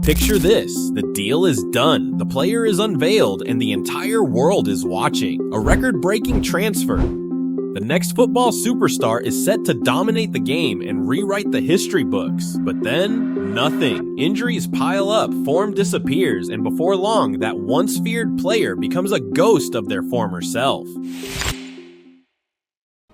Picture this, the deal is done, the player is unveiled, and the entire world is watching. A record-breaking transfer. The next football superstar is set to dominate the game and rewrite the history books. But then, nothing. Injuries pile up, form disappears, and before long, that once feared player becomes a ghost of their former self.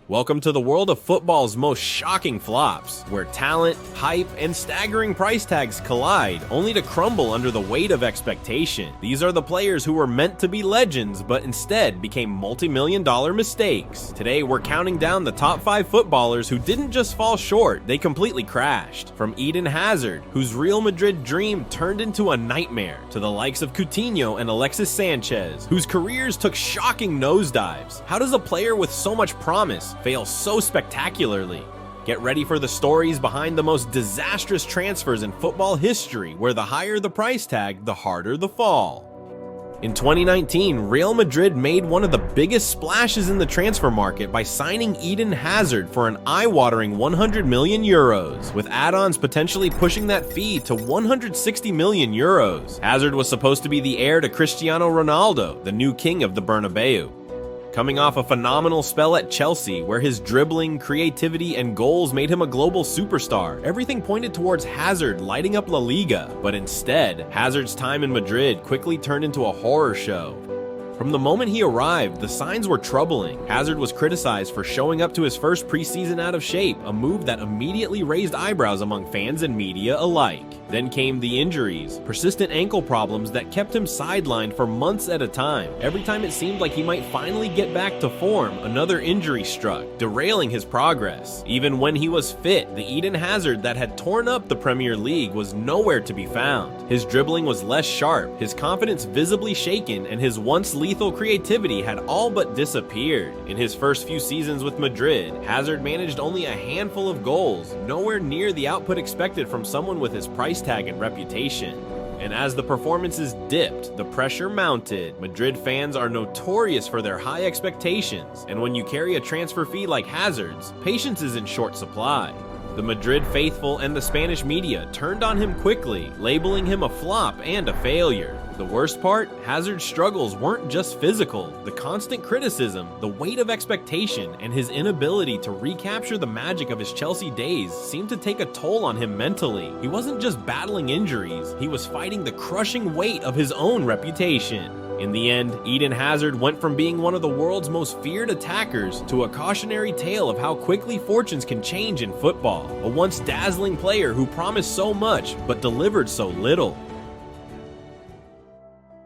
Welcome to the world of football's most shocking flops, where talent, hype, and staggering price tags collide, only to crumble under the weight of expectation. These are the players who were meant to be legends, but instead became multi-million-dollar mistakes. Today, we're counting down the top 5 footballers who didn't just fall short, they completely crashed. From Eden Hazard, whose Real Madrid dream turned into a nightmare, to the likes of Coutinho and Alexis Sánchez, whose careers took shocking nosedives. How does a player with so much promise fail so spectacularly? Get ready for the stories behind the most disastrous transfers in football history, where the higher the price tag, the harder the fall. In 2019, Real Madrid made one of the biggest splashes in the transfer market by signing Eden Hazard for an eye-watering 100 million euros, with add-ons potentially pushing that fee to 160 million euros. Hazard was supposed to be the heir to Cristiano Ronaldo, the new king of the Bernabeu. Coming off a phenomenal spell at Chelsea, where his dribbling, creativity, and goals made him a global superstar, everything pointed towards Hazard lighting up La Liga. But instead, Hazard's time in Madrid quickly turned into a horror show. From the moment he arrived, the signs were troubling. Hazard was criticized for showing up to his first preseason out of shape, a move that immediately raised eyebrows among fans and media alike. Then came the injuries, persistent ankle problems that kept him sidelined for months at a time. Every time it seemed like he might finally get back to form, another injury struck, derailing his progress. Even when he was fit, the Eden Hazard that had torn up the Premier League was nowhere to be found. His dribbling was less sharp, his confidence visibly shaken, and his once lethal creativity had all but disappeared. In his first few seasons with Madrid, Hazard managed only a handful of goals, nowhere near the output expected from someone with his price tag and reputation. And as the performances dipped, the pressure mounted. Madrid fans are notorious for their high expectations, and when you carry a transfer fee like Hazard's, patience is in short supply. The Madrid faithful and the Spanish media turned on him quickly, labeling him a flop and a failure. The worst part? Hazard's struggles weren't just physical. The constant criticism, the weight of expectation, and his inability to recapture the magic of his Chelsea days seemed to take a toll on him mentally. He wasn't just battling injuries, he was fighting the crushing weight of his own reputation. In the end, Eden Hazard went from being one of the world's most feared attackers to a cautionary tale of how quickly fortunes can change in football. A once dazzling player who promised so much but delivered so little.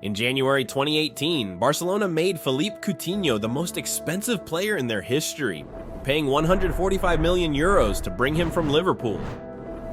In January 2018, Barcelona made Philippe Coutinho the most expensive player in their history, paying 145 million euros to bring him from Liverpool.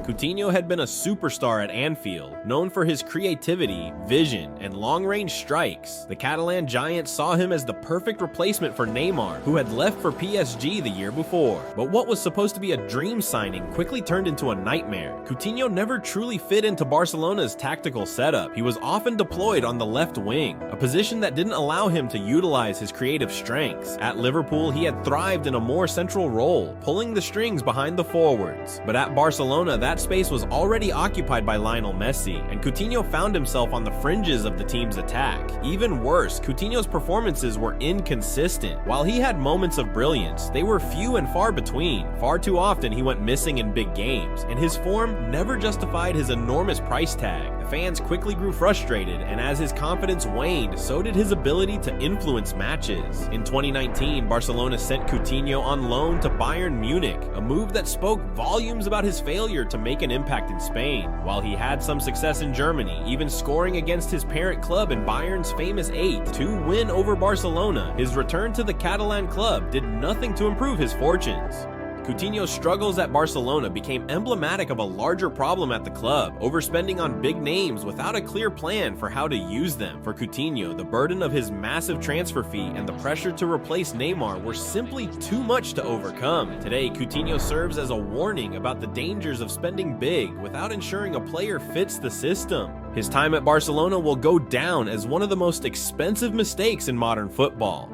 Coutinho had been a superstar at Anfield, known for his creativity, vision, and long-range strikes. The Catalan giant saw him as the perfect replacement for Neymar, who had left for PSG the year before. But what was supposed to be a dream signing quickly turned into a nightmare. Coutinho never truly fit into Barcelona's tactical setup. He was often deployed on the left wing, a position that didn't allow him to utilize his creative strengths. At Liverpool, he had thrived in a more central role, pulling the strings behind the forwards. But at Barcelona, that space was already occupied by Lionel Messi, and Coutinho found himself on the fringes of the team's attack. Even worse, Coutinho's performances were inconsistent. While he had moments of brilliance, they were few and far between. Far too often he went missing in big games, and his form never justified his enormous price tag. The fans quickly grew frustrated, and as his confidence waned, so did his ability to influence matches. In 2019, Barcelona sent Coutinho on loan to Bayern Munich, a move that spoke volumes about his failure to make an impact in Spain. While he had some success in Germany, even scoring against his parent club in Bayern's famous 8-2 win over Barcelona, his return to the Catalan club did nothing to improve his fortunes. Coutinho's struggles at Barcelona became emblematic of a larger problem at the club, overspending on big names without a clear plan for how to use them. For Coutinho, the burden of his massive transfer fee and the pressure to replace Neymar were simply too much to overcome. Today, Coutinho serves as a warning about the dangers of spending big without ensuring a player fits the system. His time at Barcelona will go down as one of the most expensive mistakes in modern football.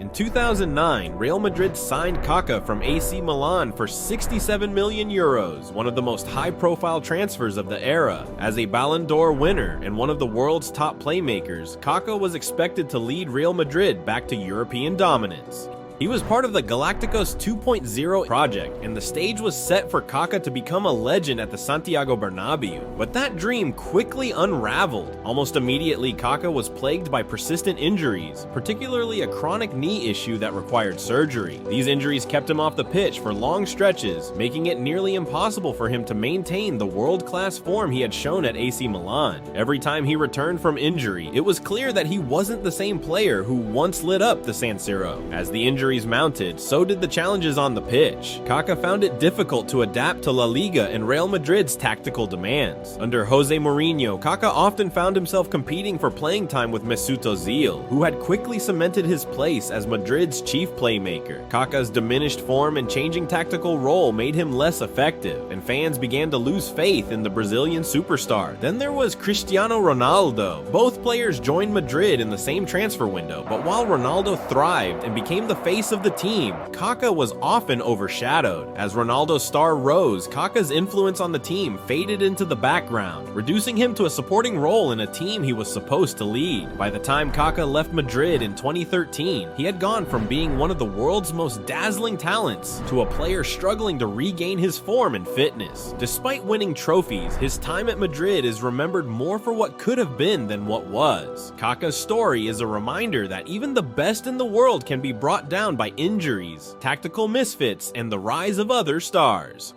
In 2009, Real Madrid signed Kaka from AC Milan for 67 million euros, one of the most high-profile transfers of the era. As a Ballon d'Or winner and one of the world's top playmakers, Kaka was expected to lead Real Madrid back to European dominance. He was part of the Galacticos 2.0 project, and the stage was set for Kaka to become a legend at the Santiago Bernabeu. But that dream quickly unraveled. Almost immediately, Kaka was plagued by persistent injuries, particularly a chronic knee issue that required surgery. These injuries kept him off the pitch for long stretches, making it nearly impossible for him to maintain the world-class form he had shown at AC Milan. Every time he returned from injury, it was clear that he wasn't the same player who once lit up the San Siro. As the injuries mounted, so did the challenges on the pitch. Kaka found it difficult to adapt to La Liga and Real Madrid's tactical demands. Under Jose Mourinho, Kaka often found himself competing for playing time with Mesut Ozil, who had quickly cemented his place as Madrid's chief playmaker. Kaka's diminished form and changing tactical role made him less effective, and fans began to lose faith in the Brazilian superstar. Then there was Cristiano Ronaldo. Both players joined Madrid in the same transfer window, but while Ronaldo thrived and became the face of the team, Kaka was often overshadowed. As Ronaldo's star rose, Kaka's influence on the team faded into the background, reducing him to a supporting role in a team he was supposed to lead. By the time Kaka left Madrid in 2013, he had gone from being one of the world's most dazzling talents to a player struggling to regain his form and fitness. Despite winning trophies, his time at Madrid is remembered more for what could have been than what was. Kaka's story is a reminder that even the best in the world can be brought down by injuries, tactical misfits, and the rise of other stars.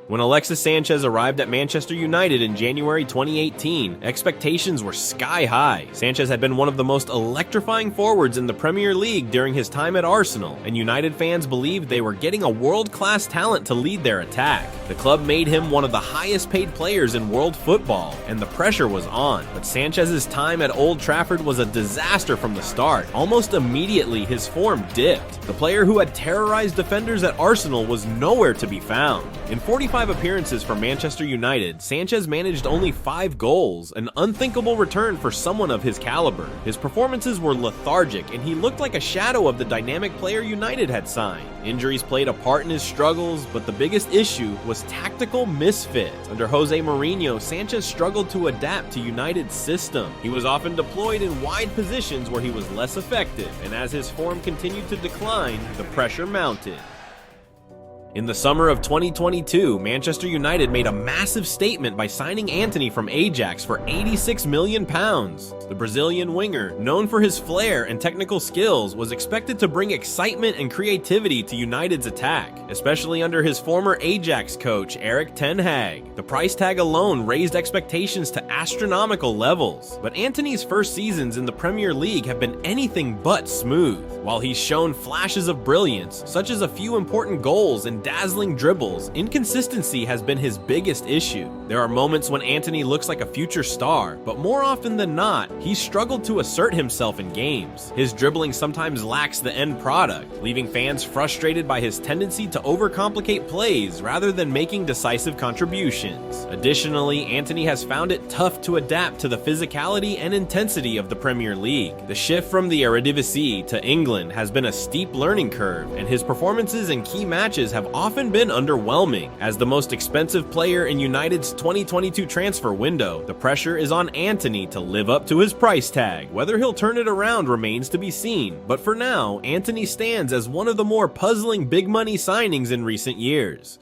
When Alexis Sánchez arrived at Manchester United in January 2018, expectations were sky high. Sanchez had been one of the most electrifying forwards in the Premier League during his time at Arsenal, and United fans believed they were getting a world-class talent to lead their attack. The club made him one of the highest-paid players in world football, and the pressure was on. But Sanchez's time at Old Trafford was a disaster from the start. Almost immediately, his form dipped. The player who had terrorized defenders at Arsenal was nowhere to be found. In 45 appearances for Manchester United, Sanchez managed only 5 goals, an unthinkable return for someone of his caliber. His performances were lethargic, and he looked like a shadow of the dynamic player United had signed. Injuries played a part in his struggles, but the biggest issue was tactical misfit. Under Jose Mourinho, Sanchez struggled to adapt to United's system. He was often deployed in wide positions where he was less effective, and as his form continued to decline, the pressure mounted. In the summer of 2022, Manchester United made a massive statement by signing Antony from Ajax for £86 million. The Brazilian winger, known for his flair and technical skills, was expected to bring excitement and creativity to United's attack, especially under his former Ajax coach, Erik ten Hag. The price tag alone raised expectations to astronomical levels, but Antony's first seasons in the Premier League have been anything but smooth. While he's shown flashes of brilliance, such as a few important goals and dazzling dribbles, inconsistency has been his biggest issue. There are moments when Antony looks like a future star, but more often than not, he's struggled to assert himself in games. His dribbling sometimes lacks the end product, leaving fans frustrated by his tendency to overcomplicate plays rather than making decisive contributions. Additionally, Antony has found it tough to adapt to the physicality and intensity of the Premier League. The shift from the Eredivisie to England has been a steep learning curve, and his performances in key matches have often been underwhelming. As the most expensive player in United's 2022 transfer window, the pressure is on Antony to live up to his price tag. Whether he'll turn it around remains to be seen, but for now, Antony stands as one of the more puzzling big money signings in recent years.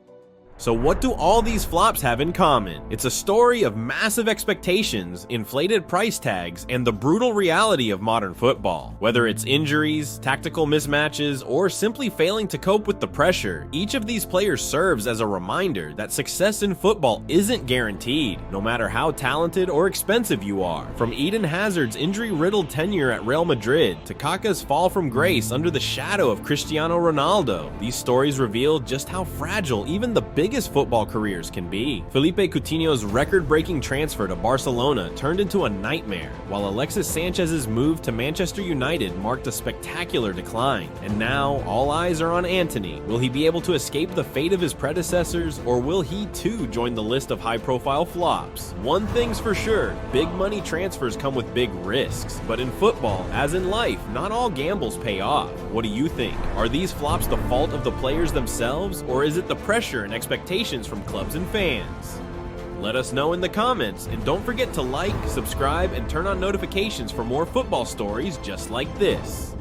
So what do all these flops have in common? It's a story of massive expectations, inflated price tags, and the brutal reality of modern football. Whether it's injuries, tactical mismatches, or simply failing to cope with the pressure, each of these players serves as a reminder that success in football isn't guaranteed, no matter how talented or expensive you are. From Eden Hazard's injury-riddled tenure at Real Madrid to Kaka's fall from grace under the shadow of Cristiano Ronaldo, these stories reveal just how fragile even the biggest big as football careers can be. Philippe Coutinho's record-breaking transfer to Barcelona turned into a nightmare, while Alexis Sanchez's move to Manchester United marked a spectacular decline. And now, all eyes are on Antony. Will he be able to escape the fate of his predecessors, or will he too join the list of high-profile flops? One thing's for sure, big money transfers come with big risks. But in football, as in life, not all gambles pay off. What do you think? Are these flops the fault of the players themselves, or is it the pressure and expectations from clubs and fans? Let us know in the comments, and don't forget to like, subscribe, and turn on notifications for more football stories just like this.